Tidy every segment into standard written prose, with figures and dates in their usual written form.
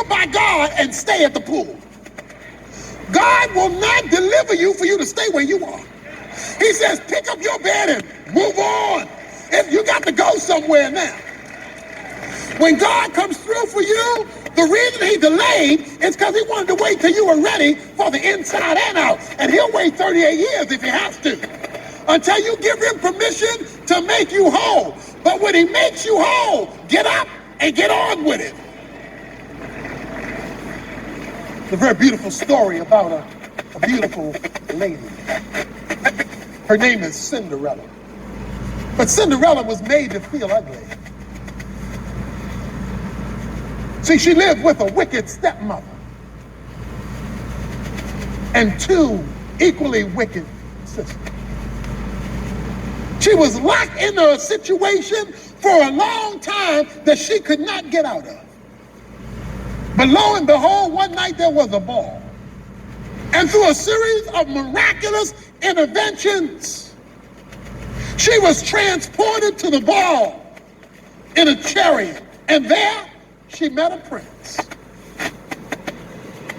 called by God and stay at the pool. God will not deliver you for you to stay where you are. He says, pick up your bed and move on. If you got to go somewhere now. When God comes through for you, the reason he delayed is because he wanted to wait till you were ready for the inside and out. And he'll wait 38 years if he has to, until you give him permission to make you whole. But when he makes you whole, get up and get on with it. It's a very beautiful story about a beautiful lady. Her name is Cinderella. But Cinderella was made to feel ugly. See, she lived with a wicked stepmother and two equally wicked sisters. She was locked into a situation for a long time that she could not get out of. But lo and behold, one night there was a ball. And through a series of miraculous interventions, she was transported to the ball in a chariot. And there she met a prince.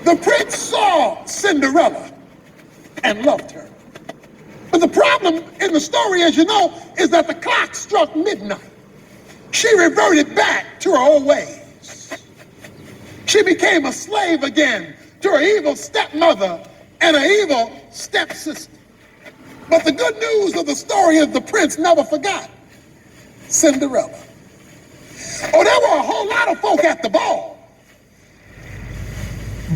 The prince saw Cinderella and loved her. But the problem in the story, as you know, is that the clock struck midnight. She reverted back to her old ways. She became a slave again to her evil stepmother and her evil stepsister. But the good news of the story is the prince never forgot Cinderella. Oh, there were a whole lot of folk at the ball.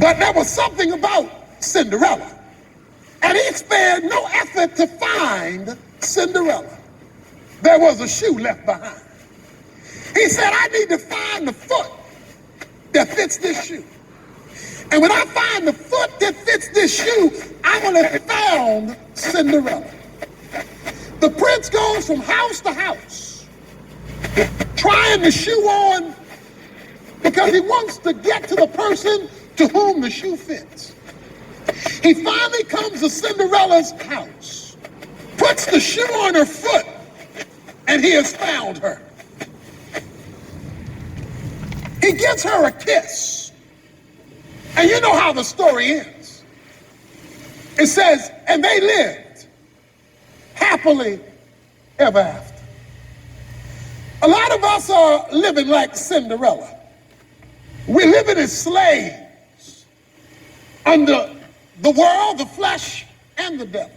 But there was something about Cinderella. And he spared no effort to find Cinderella. There was a shoe left behind. He said, I need to find the foot that fits this shoe. And when I find the foot that fits this shoe, I will have found Cinderella. The prince goes from house to house, trying the shoe on because he wants to get to the person to whom the shoe fits. He finally comes to Cinderella's house, puts the shoe on her foot, and he has found her. He gives her a kiss. And you know how the story ends. It says, and they lived happily ever after. A lot of us are living like Cinderella. We're living as slaves under the world, the flesh, and the devil.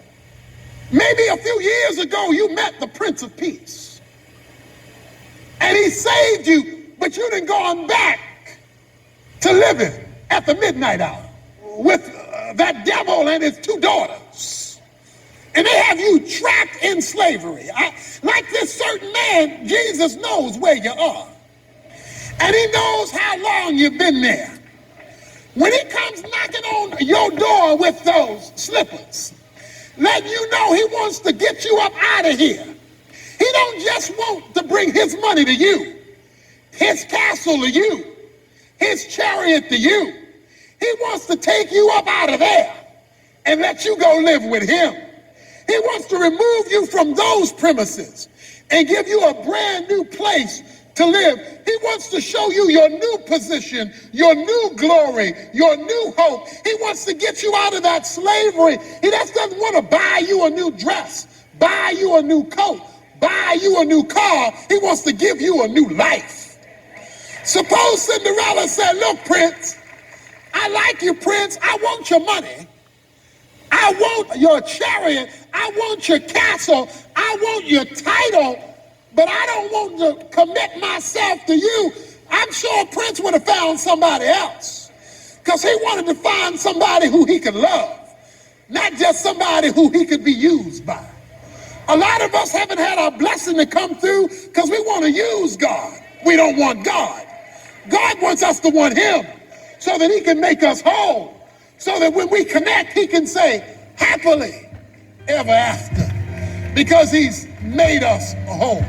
Maybe a few years ago you met the Prince of Peace. And he saved you, but you done gone back to living at the midnight hour with that devil and his two daughters. And they have you trapped in slavery. Like this certain man, Jesus knows where you are. And he knows how long you've been there. When he comes knocking on your door with those slippers, letting you know he wants to get you up out of here. He don't just want to bring his money to you, his castle to you, his chariot to you. He wants to take you up out of there and let you go live with him. He wants to remove you from those premises and give you a brand new place to live. He wants to show you your new position, your new glory, your new hope. He wants to get you out of that slavery. He just doesn't want to buy you a new dress, buy you a new coat, buy you a new car. He wants to give you a new life. Suppose Cinderella said, look, Prince, I like you, Prince. I want your money. I want your chariot. I want your castle. I want your title. But I don't want to commit myself to you. I'm sure Prince would have found somebody else, because he wanted to find somebody who he could love, not just somebody who he could be used by. A lot of us haven't had our blessing to come through because we want to use God. We don't want God. God wants us to want him so that he can make us whole, so that when we connect, he can say, happily ever after, because he's made us whole.